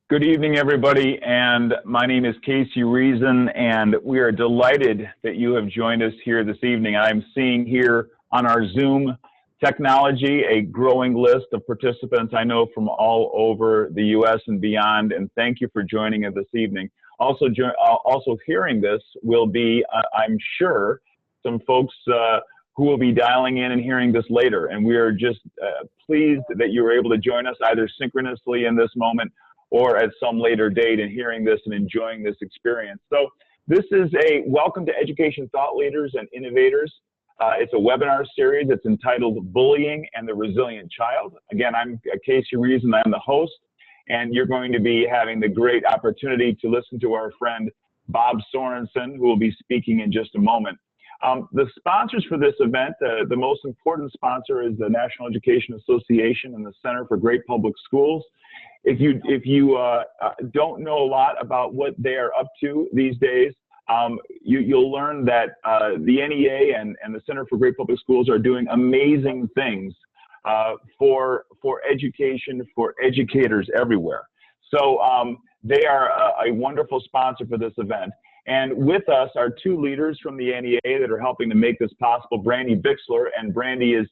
Good evening, everybody, and my name is Casey Reason, and we are delighted that you have joined us here this evening. I'm seeing here on our Zoom technology a growing list of participants I know from all over the U.S. and beyond, and thank you for joining us this evening. Also hearing this will be, I'm sure, some folks who will be dialing in and hearing this later, and we are just pleased that you were able to join us either synchronously in this moment or at some later date and hearing this and enjoying this experience. So this is a Welcome to Education Thought Leaders and Innovators. It's a webinar series. It's entitled Bullying and the Resilient Child. Again, I'm Casey Reason. I'm the host, and you're going to be having the great opportunity to listen to our friend Bob Sornson, who will be speaking in just a moment. The sponsors for this event, the most important sponsor is the National Education Association and the Center for Great Public Schools. If you don't know a lot about what they are up to these days, you'll learn that the NEA and the Center for Great Public Schools are doing amazing things for education, for educators everywhere. So they are a wonderful sponsor for this event. And with us are two leaders from the NEA that are helping to make this possible, Brandy Vixler, and Brandy is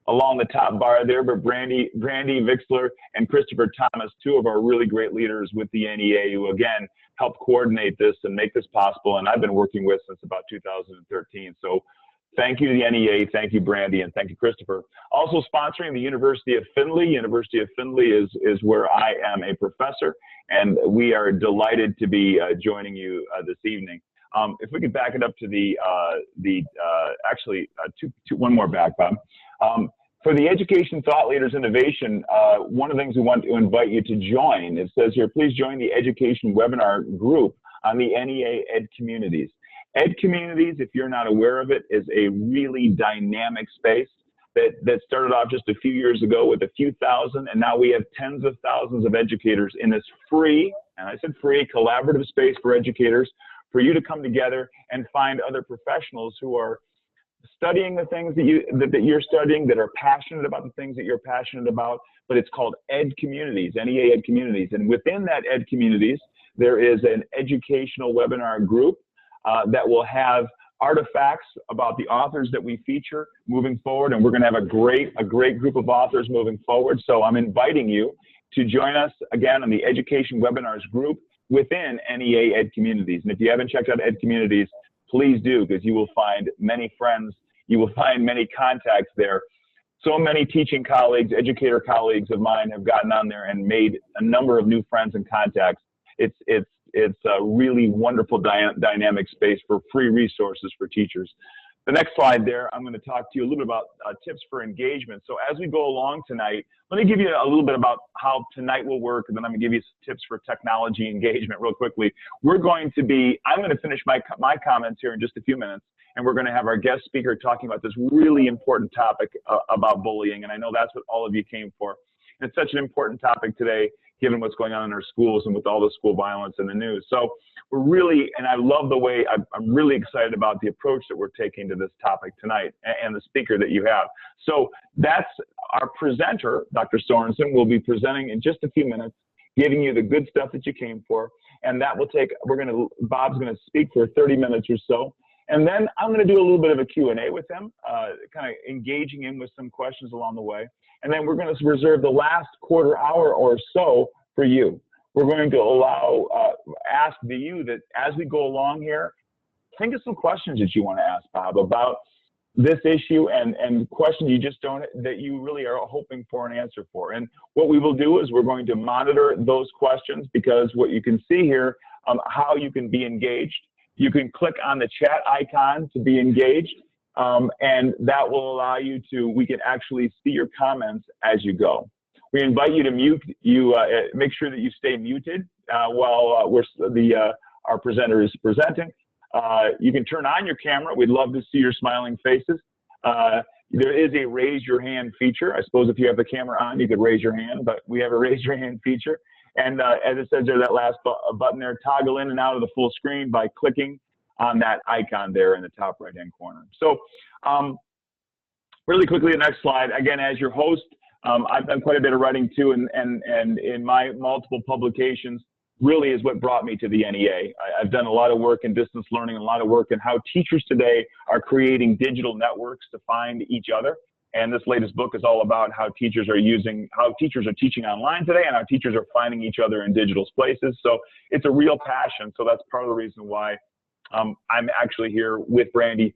along the top bar there, but Brandy Vixler and Christopher Thomas, two of our really great leaders with the NEA who, again, help coordinate this and make this possible, and I've been working with since about 2013. So thank you to the NEA, thank you, Brandy, and thank you, Christopher. Also sponsoring the University of Findlay. University of Findlay is where I am a professor, and we are delighted to be joining you this evening. If we could back it up to one more back, Bob. For the Education Thought Leaders Innovation, one of the things we want to invite you to join, it says here, please join the education webinar group on the NEA Ed Communities. Ed Communities, if you're not aware of it, is a really dynamic space that started off just a few years ago with a few thousand, and now we have tens of thousands of educators in this free, and I said free, collaborative space for educators, for you to come together and find other professionals who are studying the things that you're studying, that are passionate about the things that you're passionate about, but it's called Ed Communities, NEA Ed Communities. And within that Ed Communities, there is an educational webinar group that will have artifacts about the authors that we feature moving forward, and we're going to have a great group of authors moving forward. So I'm inviting you to join us again on the Education Webinars group within NEA Ed Communities. And if you haven't checked out Ed Communities, please do, because you will find many friends, you will find many contacts there. So many teaching colleagues, educator colleagues of mine have gotten on there and made a number of new friends and contacts. It's a really wonderful dynamic space for free resources for teachers. The next slide there, I'm going to talk to you a little bit about tips for engagement. So as we go along tonight, let me give you a little bit about how tonight will work, and then I'm going to give you some tips for technology engagement real quickly. I'm going to finish my comments here in just a few minutes, and we're going to have our guest speaker talking about this really important topic about bullying, and I know that's what all of you came for. It's such an important topic today, given what's going on in our schools and with all the school violence in the news. So we're really, and I love the way, I'm really excited about the approach that we're taking to this topic tonight and the speaker that you have. So that's our presenter, Dr. Sornson, will be presenting in just a few minutes, giving you the good stuff that you came for. And that will take, Bob's going to speak for 30 minutes or so. And then I'm going to do a little bit of a Q&A with him, kind of engaging him with some questions along the way. And then we're going to reserve the last quarter hour or so for you. We're going to ask you that as we go along here, think of some questions that you want to ask Bob about this issue and questions that you really are hoping for an answer for. And what we will do is we're going to monitor those questions, because what you can see here, how you can be engaged. You can click on the chat icon to be engaged, and that will allow you we can actually see your comments as you go. We invite you to make sure that you stay muted while our presenter is presenting. You can turn on your camera. We'd love to see your smiling faces. There is a raise your hand feature. I suppose if you have the camera on, you could raise your hand, but we have a raise your hand feature. And as it says there, that last button there, toggle in and out of the full screen by clicking on that icon there in the top right-hand corner. So really quickly, the next slide. Again, as your host, I've done quite a bit of writing too, and in my multiple publications really is what brought me to the NEA. I've done a lot of work in distance learning, a lot of work in how teachers today are creating digital networks to find each other. And this latest book is all about how teachers are teaching online today and how teachers are finding each other in digital spaces. So it's a real passion. So that's part of the reason why I'm actually here with Brandy,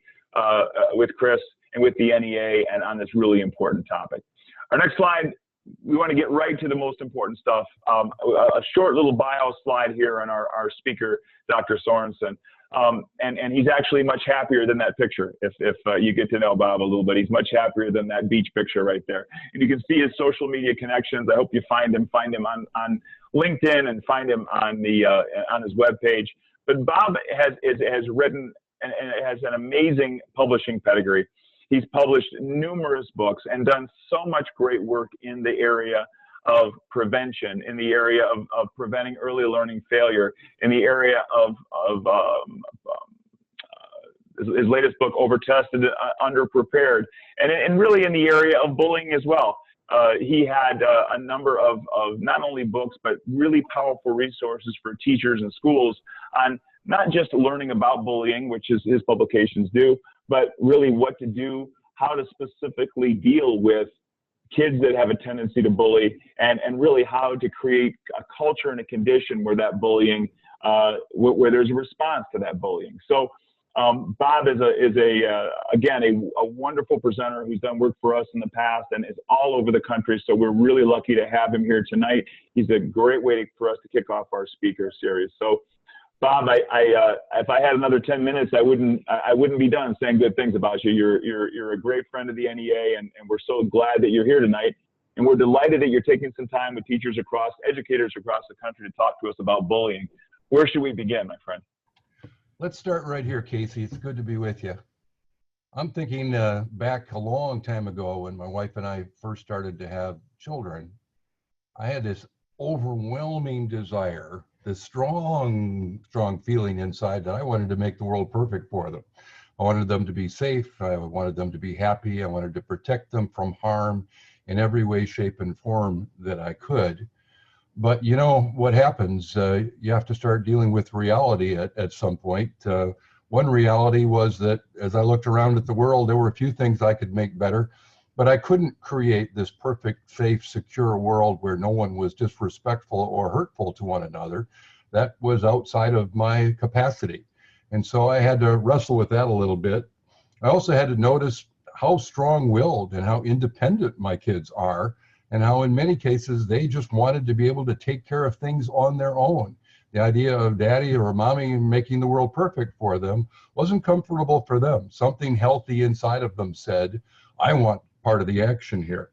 with Chris, and with the NEA, and on this really important topic. Our next slide, we want to get right to the most important stuff. A short little bio slide here on our speaker, Dr. Sornson. And he's actually much happier than that picture. If you get to know Bob a little bit, he's much happier than that beach picture right there. And you can see his social media connections. I hope you find him on LinkedIn and find him on his webpage. But Bob has written and has an amazing publishing pedigree. He's published numerous books and done so much great work in the area of prevention, in the area of preventing early learning failure, in the area of his latest book, Overtested, Underprepared, and really in the area of bullying as well. He had a number of not only books, but really powerful resources for teachers and schools on not just learning about bullying, which his publications do, but really what to do, how to specifically deal with kids that have a tendency to bully, and really how to create a culture and a condition where that bullying, where there's a response to that bullying. So Bob is again, a wonderful presenter who's done work for us in the past and is all over the country. So we're really lucky to have him here tonight. He's a great way for us to kick off our speaker series. So Bob, if I had another 10 minutes, I wouldn't be done saying good things about you. You're a great friend of the NEA, and we're so glad that you're here tonight. And we're delighted that you're taking some time with educators across the country to talk to us about bullying. Where should we begin, my friend? Let's start right here, Casey. It's good to be with you. I'm thinking back a long time ago when my wife and I first started to have children. I had this overwhelming desire, this strong feeling inside that I wanted to make the world perfect for them. I wanted them to be safe. I wanted them to be happy. I wanted to protect them from harm in every way, shape, and form that I could. But you know what happens? You have to start dealing with reality at some point. One reality was that as I looked around at the world, there were a few things I could make better, but I couldn't create this perfect, safe, secure world where no one was disrespectful or hurtful to one another. That was outside of my capacity. And so I had to wrestle with that a little bit. I also had to notice how strong-willed and how independent my kids are, and how in many cases they just wanted to be able to take care of things on their own. The idea of daddy or mommy making the world perfect for them wasn't comfortable for them. Something healthy inside of them said, I want part of the action here.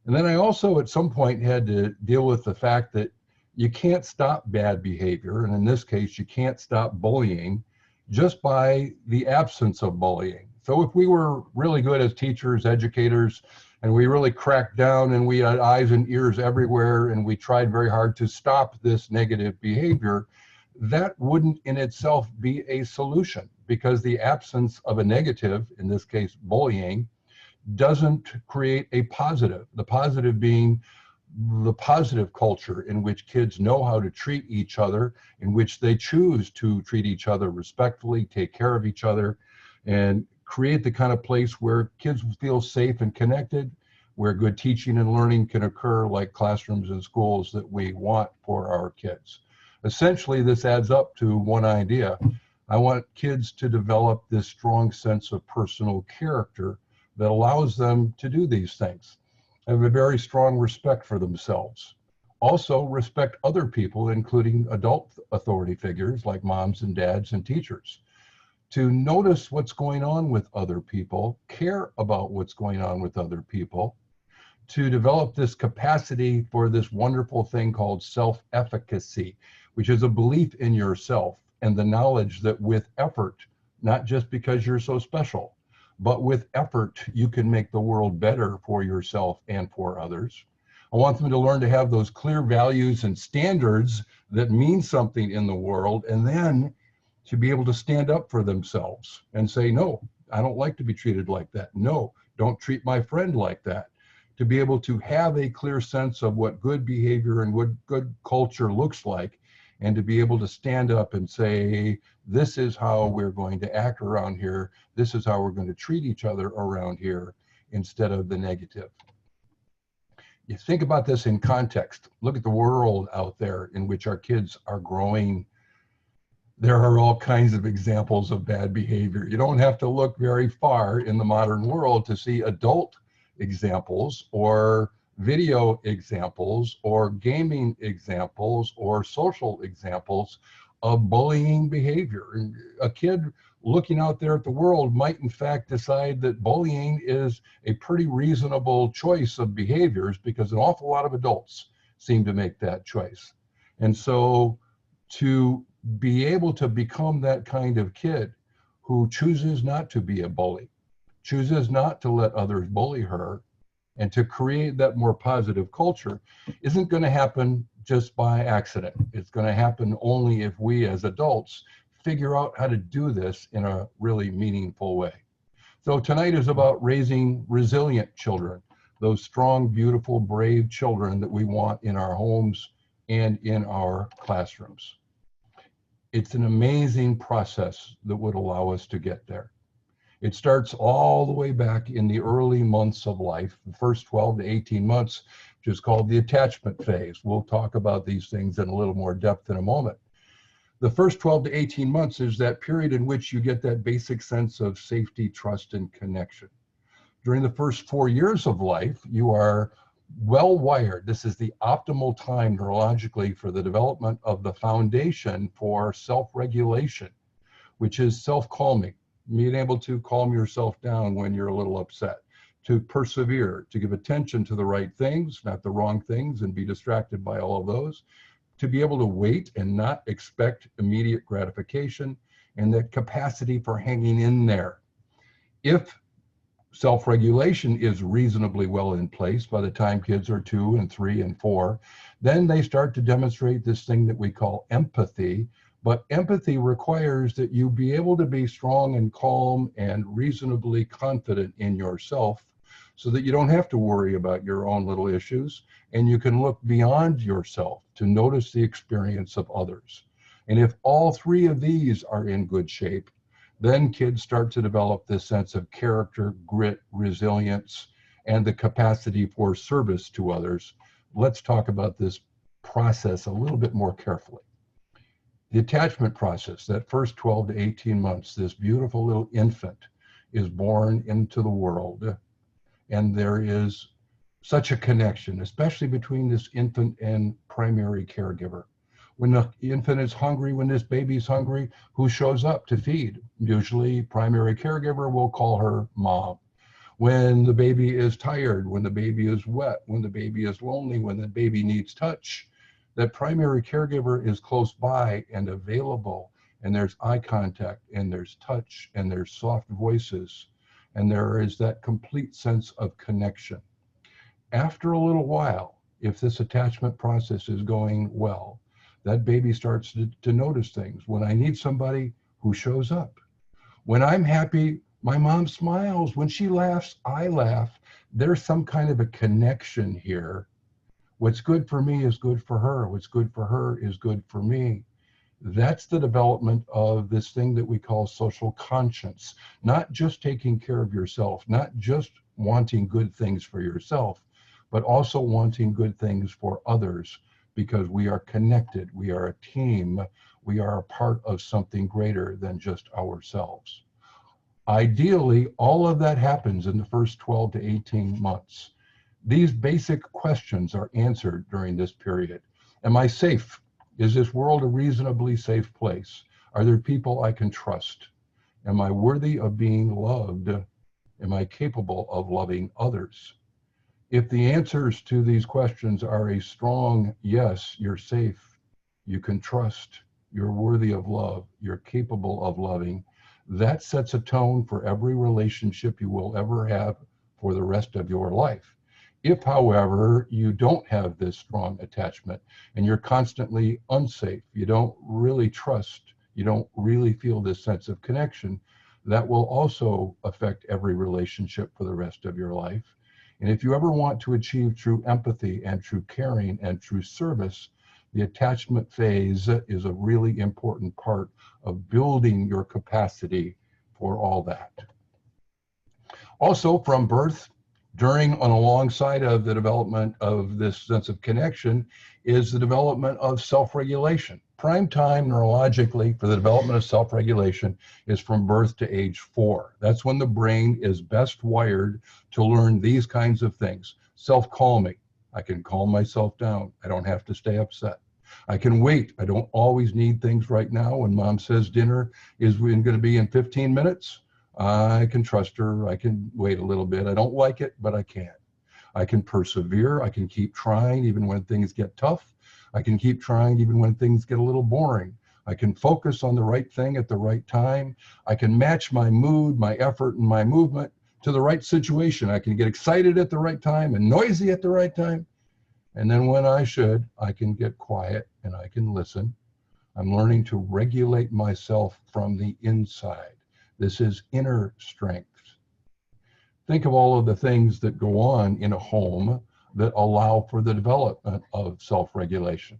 And then I also at some point had to deal with the fact that you can't stop bad behavior, and in this case you can't stop bullying just by the absence of bullying. So if we were really good as teachers, educators, and we really cracked down and we had eyes and ears everywhere and we tried very hard to stop this negative behavior, that wouldn't in itself be a solution, because the absence of a negative, in this case bullying, doesn't create a positive. The positive being the positive culture in which kids know how to treat each other, in which they choose to treat each other respectfully, take care of each other, and create the kind of place where kids feel safe and connected, where good teaching and learning can occur like classrooms and schools that we want for our kids. Essentially, this adds up to one idea. I want kids to develop this strong sense of personal character that allows them to do these things. Have a very strong respect for themselves. Also respect other people, including adult authority figures like moms and dads and teachers. To notice what's going on with other people, care about what's going on with other people, to develop this capacity for this wonderful thing called self-efficacy, which is a belief in yourself and the knowledge that with effort, not just because you're so special, but with effort, you can make the world better for yourself and for others. I want them to learn to have those clear values and standards that mean something in the world, and then to be able to stand up for themselves and say, no, I don't like to be treated like that. No, don't treat my friend like that. To be able to have a clear sense of what good behavior and what good culture looks like, and to be able to stand up and say, this is how we're going to act around here. This is how we're going to treat each other around here, instead of the negative. You think about this in context. Look at the world out there in which our kids are growing. There are all kinds of examples of bad behavior. You don't have to look very far in the modern world to see adult examples or video examples or gaming examples or social examples of bullying behavior. And a kid looking out there at the world might in fact decide that bullying is a pretty reasonable choice of behaviors, because an awful lot of adults seem to make that choice. And so to be able to become that kind of kid who chooses not to be a bully, chooses not to let others bully her, and to create that more positive culture isn't going to happen just by accident. It's going to happen only if we as adults figure out how to do this in a really meaningful way. So tonight is about raising resilient children, those strong, beautiful, brave children that we want in our homes and in our classrooms. It's an amazing process that would allow us to get there. It starts all the way back in the early months of life, the first 12 to 18 months, which is called the attachment phase. We'll talk about these things in a little more depth in a moment. The first 12 to 18 months is that period in which you get that basic sense of safety, trust, and connection. During the first 4 years of life, you are well wired. This is the optimal time neurologically for the development of the foundation for self-regulation, which is self-calming, being able to calm yourself down when you're a little upset, to persevere, to give attention to the right things, not the wrong things, and be distracted by all of those, to be able to wait and not expect immediate gratification, and that capacity for hanging in there. If self-regulation is reasonably well in place by the time kids are 2 and 3 and 4, then they start to demonstrate this thing that we call empathy. But empathy requires that you be able to be strong and calm and reasonably confident in yourself, so that you don't have to worry about your own little issues, and you can look beyond yourself to notice the experience of others. And if all 3 of these are in good shape, then kids start to develop this sense of character, grit, resilience, and the capacity for service to others. Let's talk about this process a little bit more carefully. The attachment process, that first 12 to 18 months, this beautiful little infant is born into the world, and there is such a connection, especially between this infant and primary caregiver. When the infant is hungry, when this baby's hungry, who shows up to feed? Usually primary caregiver will call her mom. When the baby is tired, when the baby is wet, when the baby is lonely, when the baby needs touch, that primary caregiver is close by and available, and there's eye contact, and there's touch, and there's soft voices, and there is that complete sense of connection. After a little while, if this attachment process is going well, that baby starts to notice things. When I need somebody, who shows up? When I'm happy, my mom smiles. When she laughs, I laugh. There's some kind of a connection here. What's good for me is good for her. What's good for her is good for me. That's the development of this thing that we call social conscience. Not just taking care of yourself, not just wanting good things for yourself, but also wanting good things for others, because we are connected, we are a team, we are a part of something greater than just ourselves. Ideally, all of that happens in the first 12 to 18 months. These basic questions are answered during this period. Am I safe? Is this world a reasonably safe place? Are there people I can trust? Am I worthy of being loved? Am I capable of loving others? If the answers to these questions are a strong yes, you're safe, you can trust, you're worthy of love, you're capable of loving, that sets a tone for every relationship you will ever have for the rest of your life. If, however, you don't have this strong attachment and you're constantly unsafe, you don't really trust, you don't really feel this sense of connection, that will also affect every relationship for the rest of your life. And if you ever want to achieve true empathy and true caring and true service, the attachment phase is a really important part of building your capacity for all that. Also, from birth, during and alongside of the development of this sense of connection is the development of self-regulation. Prime time neurologically for the development of self-regulation is from birth to age 4. That's when the brain is best wired to learn these kinds of things. Self-calming. I can calm myself down. I don't have to stay upset. I can wait. I don't always need things right now. When mom says dinner is going to be in 15 minutes, I can trust her. I can wait a little bit. I don't like it, but I can. I can persevere. I can keep trying even when things get tough. I can keep trying even when things get a little boring. I can focus on the right thing at the right time. I can match my mood, my effort, and my movement to the right situation. I can get excited at the right time and noisy at the right time. And then when I should, I can get quiet and I can listen. I'm learning to regulate myself from the inside. This is inner strength. Think of all of the things that go on in a home that allow for the development of self-regulation.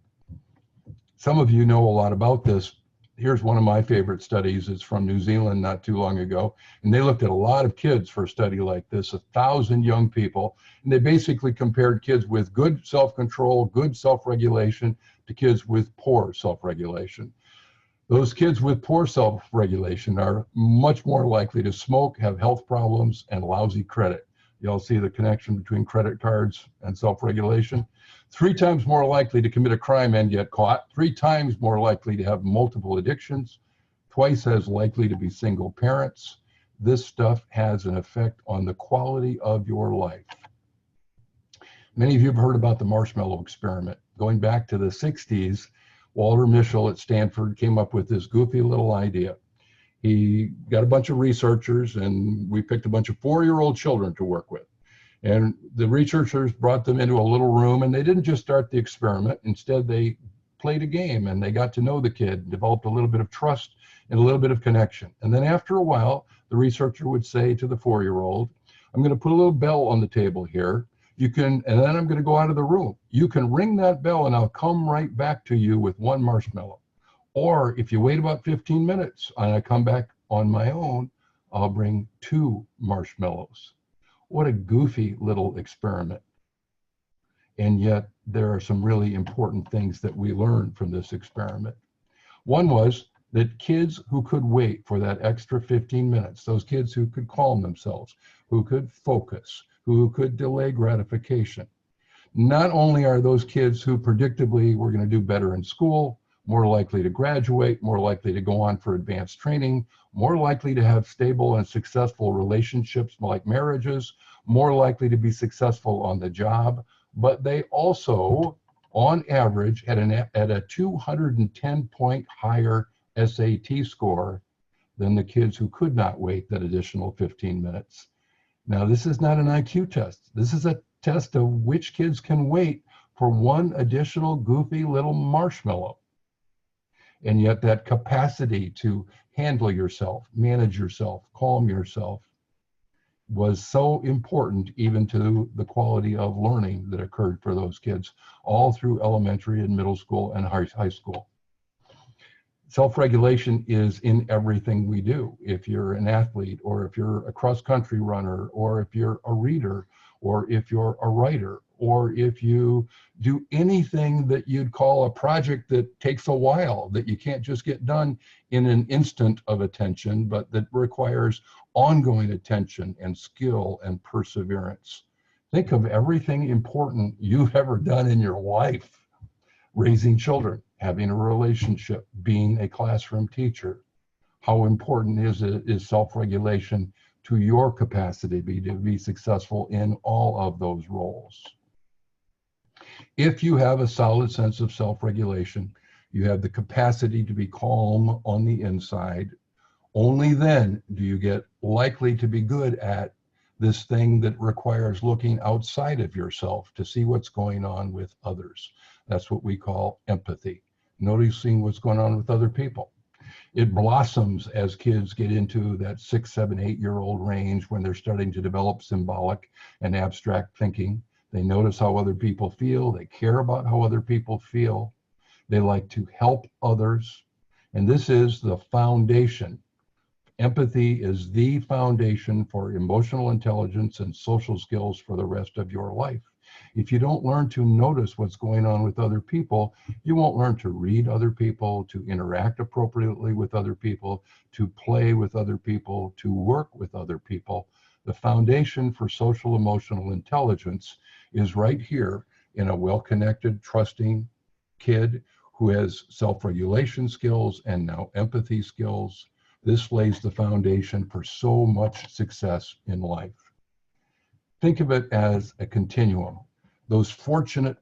Some of you know a lot about this. Here's one of my favorite studies. It's from New Zealand not too long ago. And they looked at a lot of kids for a study like this, 1,000 young people. And they basically compared kids with good self-control, good self-regulation to kids with poor self-regulation. Those kids with poor self-regulation are much more likely to smoke, have health problems, and lousy credit. You all see the connection between credit cards and self-regulation. 3 times more likely to commit a crime and get caught. 3 times more likely to have multiple addictions. Twice as likely to be single parents. This stuff has an effect on the quality of your life. Many of you have heard about the Marshmallow Experiment. Going back to the 60s, Walter Mischel at Stanford came up with this goofy little idea. He got a bunch of researchers and we picked a bunch of 4-year-old children to work with. And the researchers brought them into a little room and they didn't just start the experiment. Instead, they played a game and they got to know the kid, developed a little bit of trust and a little bit of connection. And then after a while, the researcher would say to the 4-year-old, I'm going to put a little bell on the table here. You can, and then I'm going to go out of the room. You can ring that bell and I'll come right back to you with 1 marshmallow. Or if you wait about 15 minutes and I come back on my own, I'll bring 2 marshmallows. What a goofy little experiment. And yet there are some really important things that we learned from this experiment. One was that kids who could wait for that extra 15 minutes, those kids who could calm themselves, who could focus, who could delay gratification. Not only are those kids who predictably were going to do better in school, more likely to graduate, more likely to go on for advanced training, more likely to have stable and successful relationships like marriages, more likely to be successful on the job, but they also, on average, had a 210-point higher SAT score than the kids who could not wait that additional 15 minutes. Now, this is not an IQ test. This is a test of which kids can wait for 1 additional goofy little marshmallow. And yet that capacity to handle yourself, manage yourself, calm yourself was so important even to the quality of learning that occurred for those kids all through elementary and middle school and high school. Self-regulation is in everything we do. If you're an athlete, or if you're a cross-country runner, or if you're a reader, or if you're a writer, or if you do anything that you'd call a project that takes a while, that you can't just get done in an instant of attention, but that requires ongoing attention and skill and perseverance. Think of everything important you've ever done in your life. Raising children, having a relationship, being a classroom teacher. How important is self-regulation to your capacity to be successful in all of those roles. If you have a solid sense of self-regulation, you have the capacity to be calm on the inside, only then do you get likely to be good at this thing that requires looking outside of yourself to see what's going on with others. That's what we call empathy, noticing what's going on with other people. It blossoms as kids get into that 6, 7, 8-year-old range when they're starting to develop symbolic and abstract thinking. They notice how other people feel. They care about how other people feel. They like to help others. And this is the foundation. Empathy is the foundation for emotional intelligence and social skills for the rest of your life. If you don't learn to notice what's going on with other people, you won't learn to read other people, to interact appropriately with other people, to play with other people, to work with other people. The foundation for social emotional intelligence is right here in a well-connected, trusting kid who has self-regulation skills and now empathy skills. This lays the foundation for so much success in life. Think of it as a continuum. Those fortunate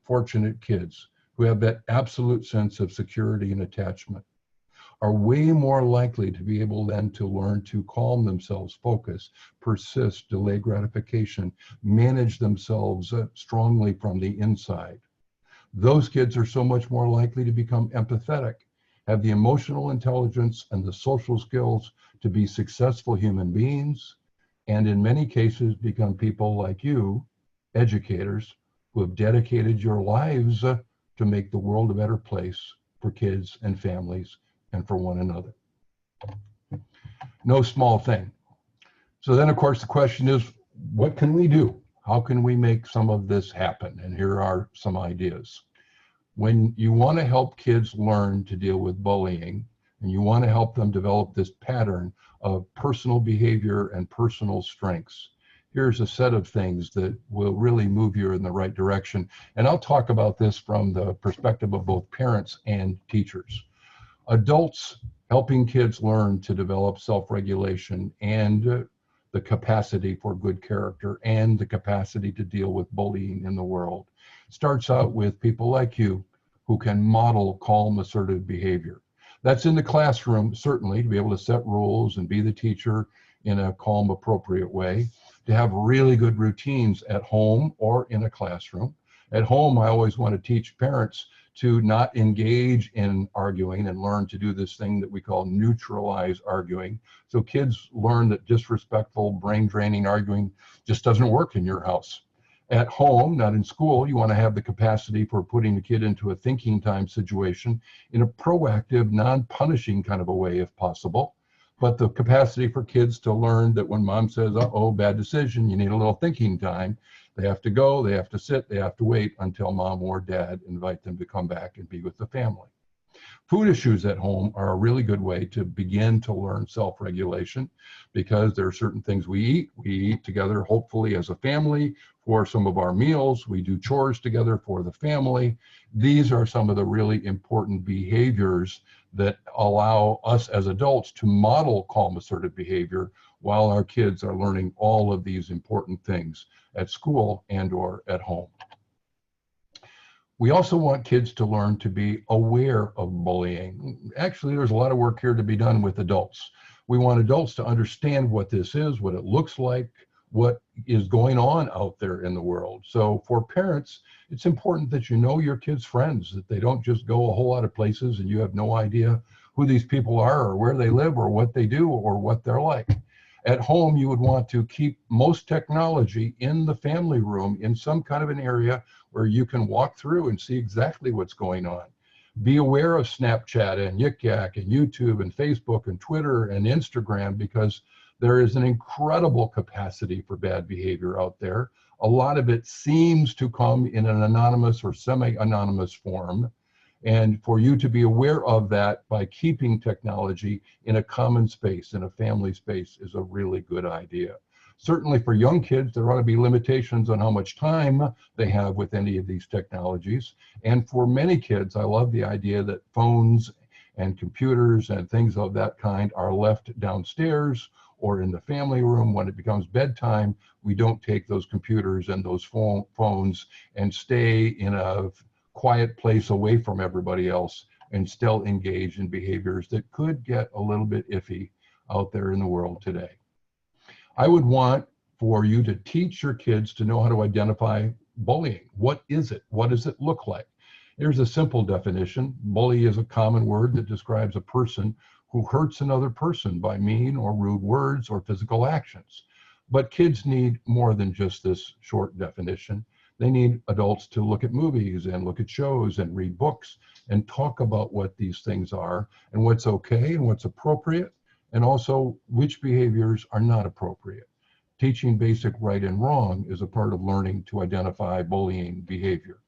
kids who have that absolute sense of security and attachment are way more likely to be able then to learn to calm themselves, focus, persist, delay gratification, manage themselves strongly from the inside. Those kids are so much more likely to become empathetic, have the emotional intelligence and the social skills to be successful human beings, and in many cases become people like you, educators, who have dedicated your lives to make the world a better place for kids and families and for one another. No small thing. So then, of course, the question is, what can we do? How can we make some of this happen? And here are some ideas. When you want to help kids learn to deal with bullying, and you want to help them develop this pattern of personal behavior and personal strengths, here's a set of things that will really move you in the right direction. And I'll talk about this from the perspective of both parents and teachers. Adults helping kids learn to develop self-regulation and the capacity for good character and the capacity to deal with bullying in the world starts out with people like you who can model calm, assertive behavior. That's in the classroom, certainly, to be able to set rules and be the teacher in a calm, appropriate way, to have really good routines at home or in a classroom. At home, I always want to teach parents to not engage in arguing and learn to do this thing that we call neutralize arguing. So kids learn that disrespectful, brain-draining arguing just doesn't work in your house. At home, not in school, you want to have the capacity for putting the kid into a thinking time situation in a proactive, non-punishing kind of a way if possible. But the capacity for kids to learn that when mom says, uh-oh, bad decision, you need a little thinking time, they have to go, they have to sit, they have to wait until mom or dad invite them to come back and be with the family. Food issues at home are a really good way to begin to learn self-regulation because there are certain things we eat together, hopefully as a family for some of our meals. We do chores together for the family. These are some of the really important behaviors that allow us as adults to model calm, assertive behavior while our kids are learning all of these important things at school and or at home. We also want kids to learn to be aware of bullying. Actually, there's a lot of work here to be done with adults. We want adults to understand what this is, what it looks like, what is going on out there in the world. So for parents, it's important that you know your kids' friends, that they don't just go a whole lot of places and you have no idea who these people are or where they live or what they do or what they're like. At home, you would want to keep most technology in the family room in some kind of an area where you can walk through and see exactly what's going on. Be aware of Snapchat and Yik Yak and YouTube and Facebook and Twitter and Instagram because there is an incredible capacity for bad behavior out there. A lot of it seems to come in an anonymous or semi-anonymous form. And for you to be aware of that by keeping technology in a common space, in a family space, is a really good idea. Certainly for young kids, there ought to be limitations on how much time they have with any of these technologies. And for many kids, I love the idea that phones and computers and things of that kind are left downstairs or in the family room. When it becomes bedtime, we don't take those computers and those phones and stay in a quiet place away from everybody else and still engage in behaviors that could get a little bit iffy out there in the world today. I would want for you to teach your kids to know how to identify bullying. What is it? What does it look like? Here's a simple definition. Bully is a common word that describes a person who hurts another person by mean or rude words or physical actions. But kids need more than just this short definition. They need adults to look at movies and look at shows and read books and talk about what these things are and what's okay and what's appropriate, and also which behaviors are not appropriate. Teaching basic right and wrong is a part of learning to identify bullying behavior.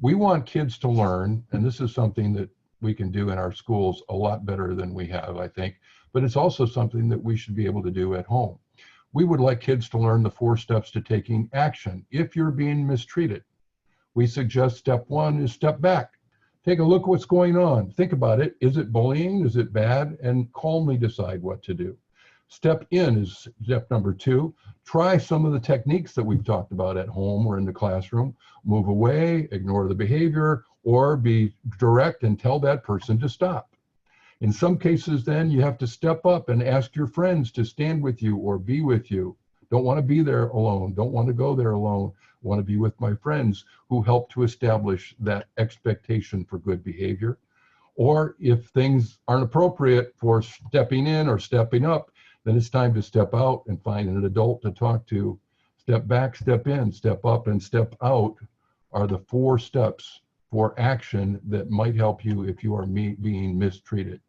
We want kids to learn, and this is something that we can do in our schools a lot better than we have, I think, but it's also something that we should be able to do at home. We would like kids to learn the 4 steps to taking action if you're being mistreated. We suggest step 1 is step back. Take a look at what's going on. Think about it. Is it bullying? Is it bad? And calmly decide what to do. Step in is step number 2. Try some of the techniques that we've talked about at home or in the classroom. Move away, ignore the behavior, or be direct and tell that person to stop. In some cases, then, you have to step up and ask your friends to stand with you or be with you. Don't want to be there alone. Don't want to go there alone. Want to be with my friends who help to establish that expectation for good behavior. Or if things aren't appropriate for stepping in or stepping up, then it's time to step out and find an adult to talk to. Step back, step in, step up, and step out are the 4 steps for action that might help you if you are being mistreated.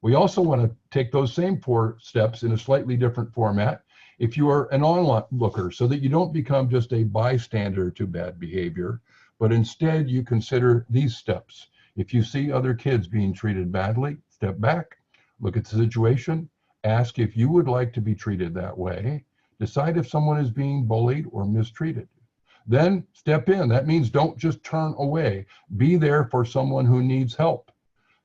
We also want to take those same 4 steps in a slightly different format if you are an onlooker, so that you don't become just a bystander to bad behavior, but instead you consider these steps. If you see other kids being treated badly, step back, look at the situation, ask if you would like to be treated that way, decide if someone is being bullied or mistreated. Then step in. That means don't just turn away. Be there for someone who needs help.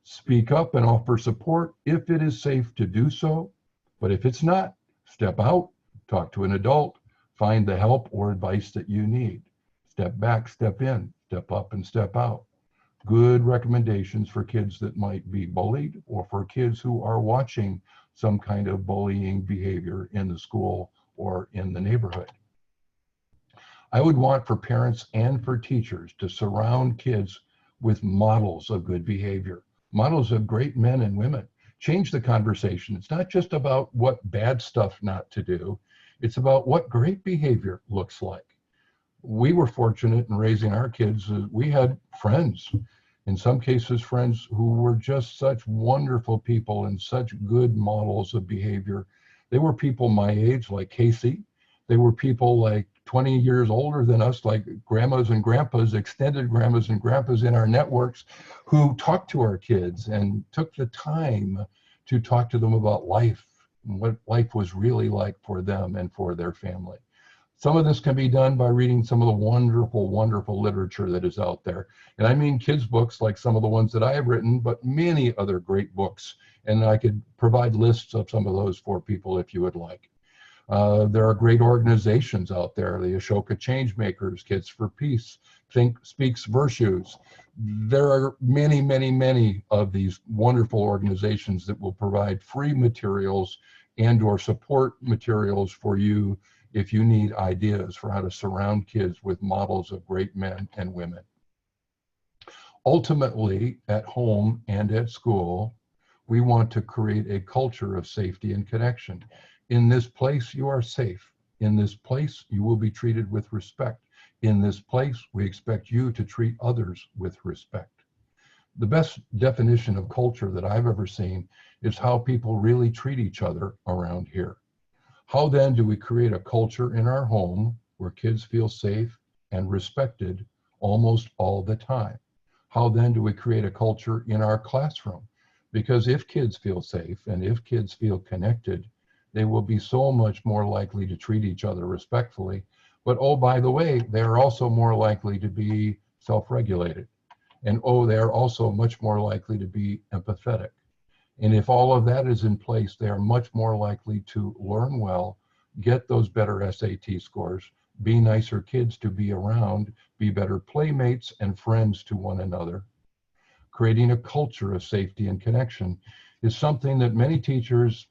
Speak up and offer support if it is safe to do so. But if it's not, step out, talk to an adult, find the help or advice that you need. Step back, step in, step up, and step out. Good recommendations for kids that might be bullied or for kids who are watching some kind of bullying behavior in the school or in the neighborhood. I would want for parents and for teachers to surround kids with models of good behavior, models of great men and women. Change the conversation. It's not just about what bad stuff not to do. It's about what great behavior looks like. We were fortunate in raising our kids. We had friends, in some cases friends who were just such wonderful people and such good models of behavior. They were people my age, like Casey. They were people like 20 years older than us, like grandmas and grandpas, extended grandmas and grandpas in our networks, who talked to our kids and took the time to talk to them about life and what life was really like for them and for their family. Some of this can be done by reading some of the wonderful, wonderful literature that is out there. And I mean kids' books like some of the ones that I have written, but many other great books. And I could provide lists of some of those for people if you would like. There are great organizations out there, the Ashoka Changemakers, Kids for Peace, Think Speaks Virtues. There are many, many, many of these wonderful organizations that will provide free materials and or support materials for you if you need ideas for how to surround kids with models of great men and women. Ultimately, at home and at school, we want to create a culture of safety and connection. In this place, you are safe. In this place, you will be treated with respect. In this place, we expect you to treat others with respect. The best definition of culture that I've ever seen is how people really treat each other around here. How then do we create a culture in our home where kids feel safe and respected almost all the time? How then do we create a culture in our classroom? Because if kids feel safe and if kids feel connected, they will be so much more likely to treat each other respectfully. But oh, by the way, they're also more likely to be self-regulated. And oh, they're also much more likely to be empathetic. And if all of that is in place, they are much more likely to learn well, get those better SAT scores, be nicer kids to be around, be better playmates and friends to one another. Creating a culture of safety and connection is something that many teachers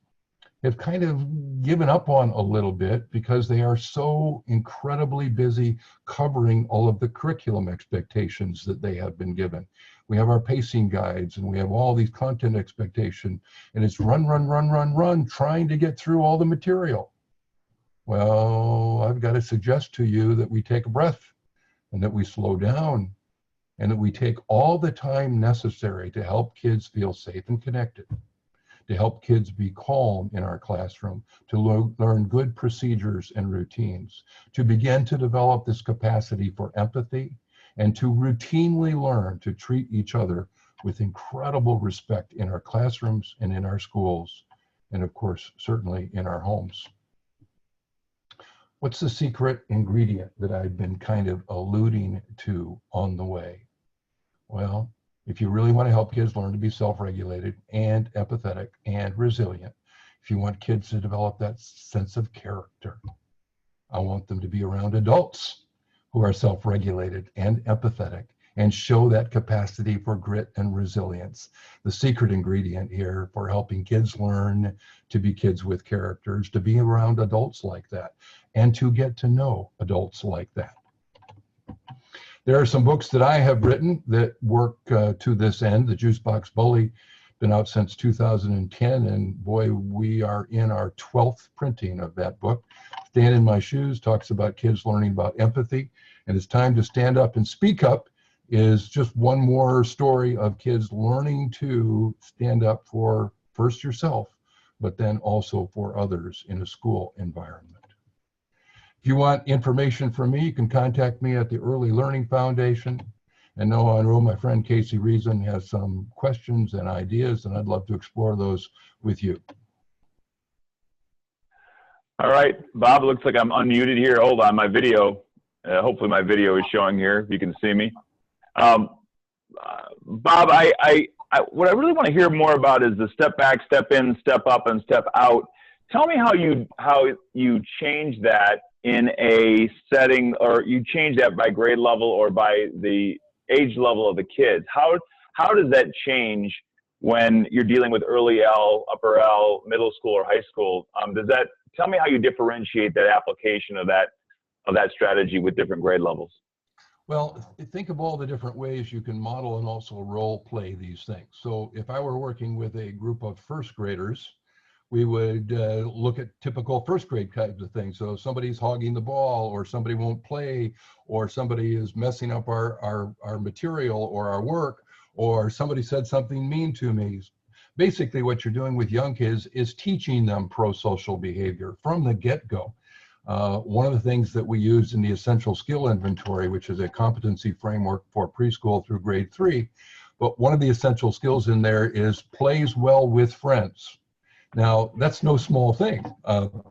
have kind of given up on a little bit because they are so incredibly busy covering all of the curriculum expectations that they have been given. We have our pacing guides and we have all these content expectations, and it's run, run, run, run, run, trying to get through all the material. Well, I've got to suggest to you that we take a breath and that we slow down and that we take all the time necessary to help kids feel safe and connected, to help kids be calm in our classroom, to learn good procedures and routines, to begin to develop this capacity for empathy, and to routinely learn to treat each other with incredible respect in our classrooms and in our schools, and of course, certainly in our homes. What's the secret ingredient that I've been kind of alluding to on the way? Well, if you really want to help kids learn to be self-regulated and empathetic and resilient, if you want kids to develop that sense of character, I want them to be around adults who are self-regulated and empathetic and show that capacity for grit and resilience. The secret ingredient here for helping kids learn to be kids with characters, to be around adults like that, and to get to know adults like that. There are some books that I have written that work to this end. The Juicebox Bully, been out since 2010, and boy, we are in our 12th printing of that book. Stand in My Shoes talks about kids learning about empathy, and It's Time to Stand Up and Speak Up is just one more story of kids learning to stand up for first yourself, but then also for others in a school environment. If you want information from me, you can contact me at the Early Learning Foundation. And know I know my friend Casey Reason has some questions and ideas, and I'd love to explore those with you. All right, Bob, looks like I'm unmuted here. Hold on, my video. Hopefully my video is showing here, if you can see me. Bob, what I really want to hear more about is the step back, step in, step up, and step out. Tell me how you change that in a setting, or you change that by grade level or by the age level of the kids. How does that change when you're dealing with early L, upper L, middle school, or high school? Tell me how you differentiate that application of that strategy with different grade levels. Well, think of all the different ways you can model and also role play these things. So if I were working with a group of first graders, we would look at typical first grade kinds of things. So somebody's hogging the ball, or somebody won't play, or somebody is messing up our material or our work, or somebody said something mean to me. Basically, what you're doing with young kids is teaching them pro-social behavior from the get-go. One of the things that we use in the Essential Skill Inventory, which is a competency framework for preschool through grade 3, but one of the essential skills in there is plays well with friends. Now, that's no small thing.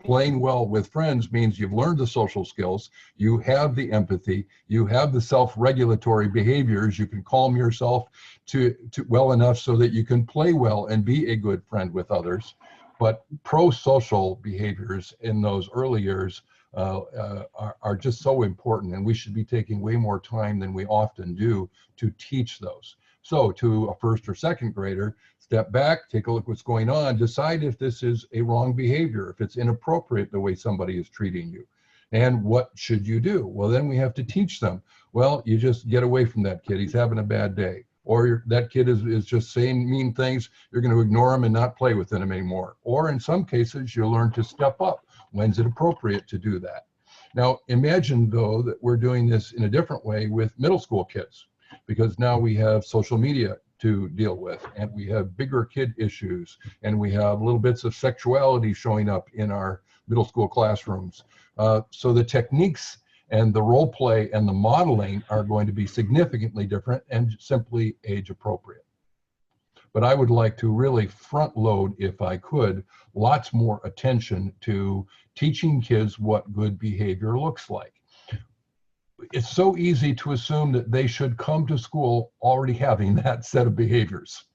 Playing well with friends means you've learned the social skills, you have the empathy, you have the self-regulatory behaviors, you can calm yourself to well enough so that you can play well and be a good friend with others. But pro-social behaviors in those early years are just so important, and we should be taking way more time than we often do to teach those. So to a first or second grader, step back, take a look what's going on, decide if this is a wrong behavior, if it's inappropriate the way somebody is treating you, and what should you do? Well, then we have to teach them. Well, you just get away from that kid. He's having a bad day. Or that kid is just saying mean things. You're going to ignore him and not play with him anymore. Or in some cases, you'll learn to step up. When's it appropriate to do that? Now, imagine, though, that we're doing this in a different way with middle school kids, because now we have social media to deal with, and we have bigger kid issues, and we have little bits of sexuality showing up in our middle school classrooms. So the techniques and the role play and the modeling are going to be significantly different and simply age appropriate. But I would like to really front load, if I could, lots more attention to teaching kids what good behavior looks like. It's so easy to assume that they should come to school already having that set of behaviors.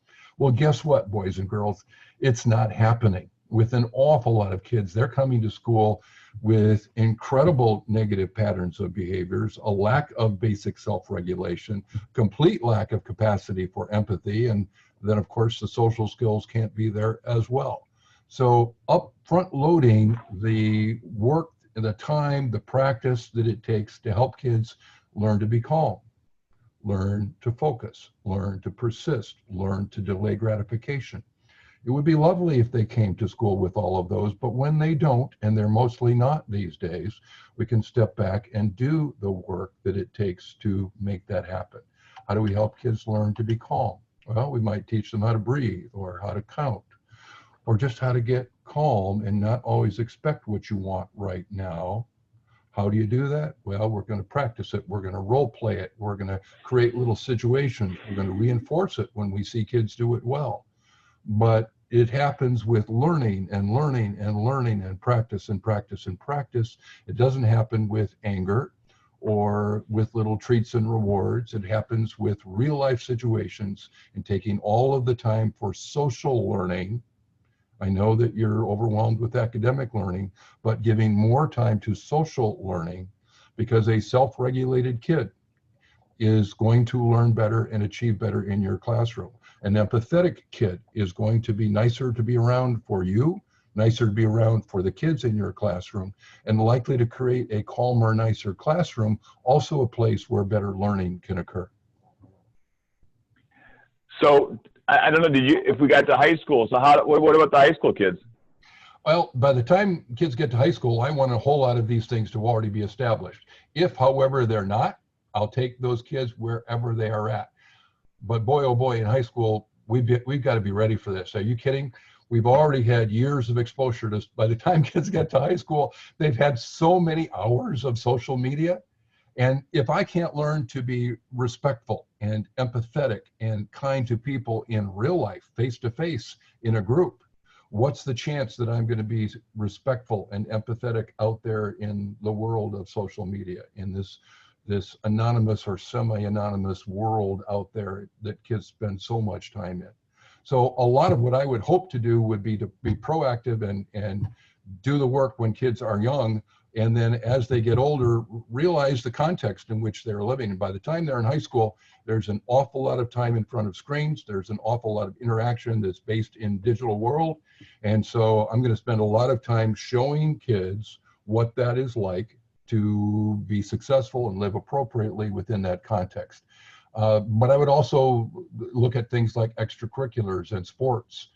Well, guess what, boys and girls? It's not happening. With an awful lot of kids, they're coming to school with incredible negative patterns of behaviors, a lack of basic self-regulation, complete lack of capacity for empathy, and then, of course, the social skills can't be there as well. So upfront loading the work, the time, the practice that it takes to help kids learn to be calm, learn to focus, learn to persist, learn to delay gratification. It would be lovely if they came to school with all of those, but when they don't, and they're mostly not these days, we can step back and do the work that it takes to make that happen. How do we help kids learn to be calm? Well, we might teach them how to breathe or how to count or just how to get calm and not always expect what you want right now. How do you do that? Well, we're going to practice it. We're going to role play it. We're going to create little situations. We're going to reinforce it when we see kids do it well. But it happens with learning and learning and learning and practice and practice and practice. It doesn't happen with anger or with little treats and rewards. It happens with real life situations and taking all of the time for social learning. I know that you're overwhelmed with academic learning, but giving more time to social learning, because a self-regulated kid is going to learn better and achieve better in your classroom. An empathetic kid is going to be nicer to be around for you, nicer to be around for the kids in your classroom, and likely to create a calmer, nicer classroom, also a place where better learning can occur. So I don't know, if we got to high school, so what about the high school kids? Well, by the time kids get to high school, I want a whole lot of these things to already be established. If, however, they're not, I'll take those kids wherever they are at. But boy, oh boy, in high school, we've got to be ready for this. Are you kidding? We've already had years of exposure to, by the time kids get to high school, they've had so many hours of social media. And if I can't learn to be respectful and empathetic and kind to people in real life, face to face in a group, what's the chance that I'm going to be respectful and empathetic out there in the world of social media, in this anonymous or semi-anonymous world out there that kids spend so much time in? So a lot of what I would hope to do would be to be proactive and do the work when kids are young, and then as they get older, realize the context in which they're living. And by the time they're in high school, there's an awful lot of time in front of screens. There's an awful lot of interaction that's based in digital world. And so I'm going to spend a lot of time showing kids what that is like to be successful and live appropriately within that context. But I would also look at things like extracurriculars and sports.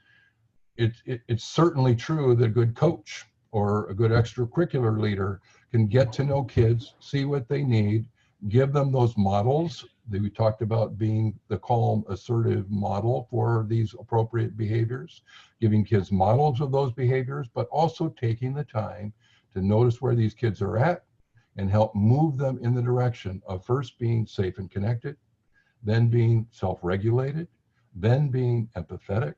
It's certainly true that a good coach or a good extracurricular leader can get to know kids, see what they need, give them those models that we talked about, being the calm, assertive model for these appropriate behaviors, giving kids models of those behaviors, but also taking the time to notice where these kids are at and help move them in the direction of first being safe and connected, then being self-regulated, then being empathetic,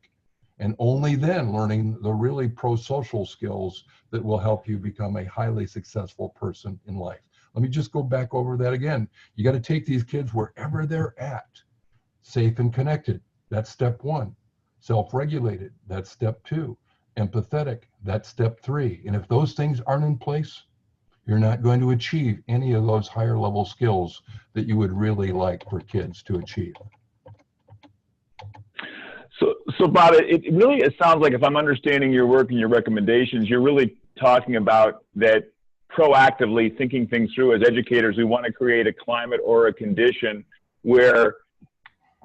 and only then learning the really pro-social skills that will help you become a highly successful person in life. Let me just go back over that again. You got to take these kids wherever they're at. Safe and connected, that's step one. Self-regulated, that's step two. Empathetic, that's step three. And if those things aren't in place, you're not going to achieve any of those higher level skills that you would really like for kids to achieve. So Bob, it sounds like, if I'm understanding your work and your recommendations, you're really talking about that proactively thinking things through. As educators, we want to create a climate or a condition where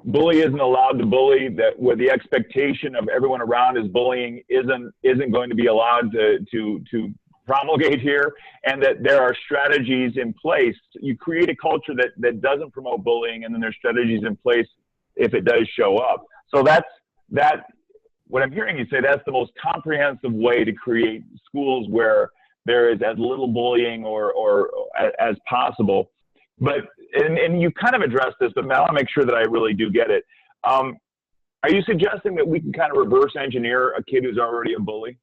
bully isn't allowed to bully, that where the expectation of everyone around is bullying isn't going to be allowed to promulgate here, and that there are strategies in place. You create a culture that doesn't promote bullying, and then there's strategies in place if it does show up. So that's what I'm hearing you say, that's the most comprehensive way to create schools where there is as little bullying or as possible. But, and you kind of addressed this, but I want to make sure that I really do get it. Are you suggesting that we can kind of reverse engineer a kid who's already a bully?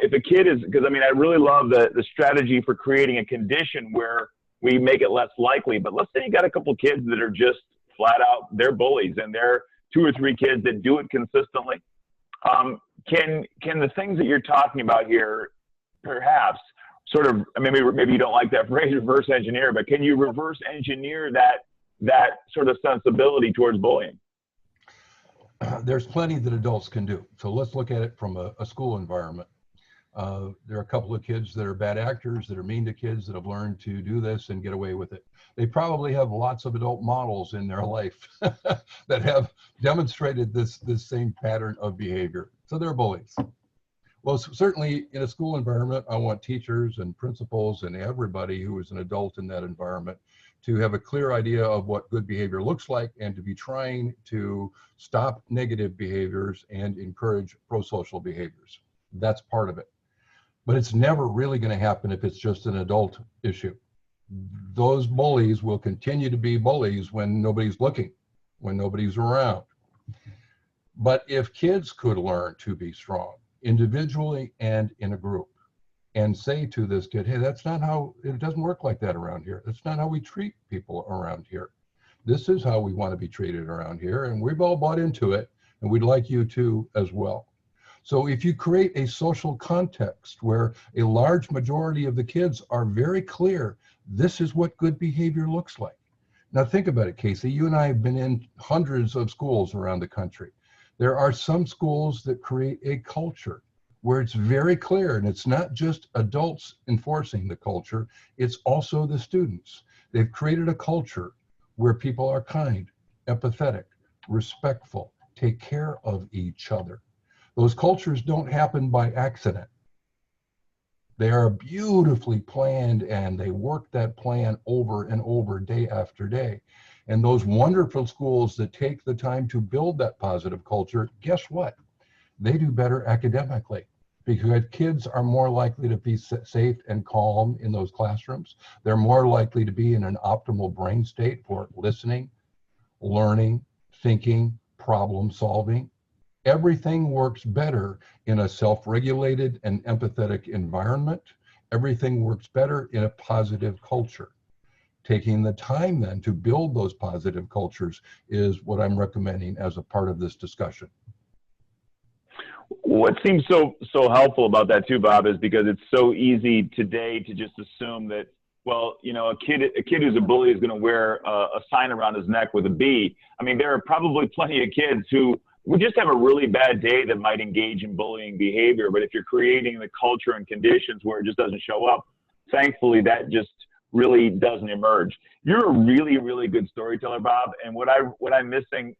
If a kid is, because I mean, I really love the strategy for creating a condition where we make it less likely, but let's say you got a couple kids that are just flat out, they're bullies, and 2 or 3 kids that do it consistently. Can the things that you're talking about here, perhaps, sort of, maybe you don't like that phrase, reverse engineer, but can you reverse engineer that sort of sensibility towards bullying? There's plenty that adults can do. So let's look at it from a school environment. There are a couple of kids that are bad actors, that are mean to kids, that have learned to do this and get away with it. They probably have lots of adult models in their life that have demonstrated this same pattern of behavior. So they're bullies. Well, certainly in a school environment, I want teachers and principals and everybody who is an adult in that environment to have a clear idea of what good behavior looks like and to be trying to stop negative behaviors and encourage pro-social behaviors. That's part of it. But it's never really going to happen if it's just an adult issue. Those bullies will continue to be bullies when nobody's looking, when nobody's around. But if kids could learn to be strong individually and in a group, and say to this kid, hey, that's not how, it doesn't work like that around here. That's not how we treat people around here. This is how we want to be treated around here, and we've all bought into it, and we'd like you to as well. So if you create a social context where a large majority of the kids are very clear, this is what good behavior looks like. Now think about it, Casey. You and I have been in hundreds of schools around the country. There are some schools that create a culture where it's very clear, and it's not just adults enforcing the culture, it's also the students. They've created a culture where people are kind, empathetic, respectful, take care of each other. Those cultures don't happen by accident. They are beautifully planned, and they work that plan over and over, day after day. And those wonderful schools that take the time to build that positive culture, guess what? They do better academically, because kids are more likely to be safe and calm in those classrooms. They're more likely to be in an optimal brain state for listening, learning, thinking, problem solving. Everything works better in a self-regulated and empathetic environment. Everything works better in a positive culture. Taking the time then to build those positive cultures is what I'm recommending as a part of this discussion. What seems so helpful about that too, Bob, is because it's so easy today to just assume that, well, you know, a kid who's a bully is going to wear a sign around his neck with a B. I mean, there are probably plenty of kids who would just have a really bad day that might engage in bullying behavior. But if you're creating the culture and conditions where it just doesn't show up, thankfully that just really doesn't emerge. You're a really, really good storyteller, Bob. And what I'm missing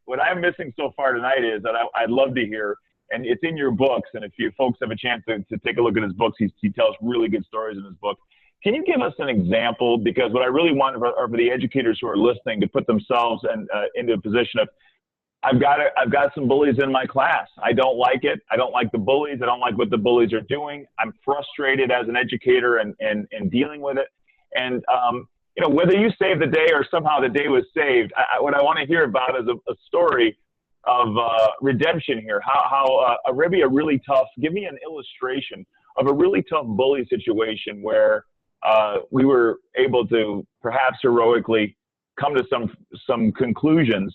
so far tonight is that I'd love to hear. And it's in your books, and if you folks have a chance to take a look at his books, he tells really good stories in his book. Can you give us an example? Because what I really want are for the educators who are listening to put themselves into a position of, I've got some bullies in my class. I don't like it. I don't like the bullies. I don't like what the bullies are doing. I'm frustrated as an educator and dealing with it. And you know, whether you saved the day or somehow the day was saved, what I want to hear about is a story of redemption here. How maybe a really tough, give me an illustration of a really tough bully situation where we were able to perhaps heroically come to some conclusions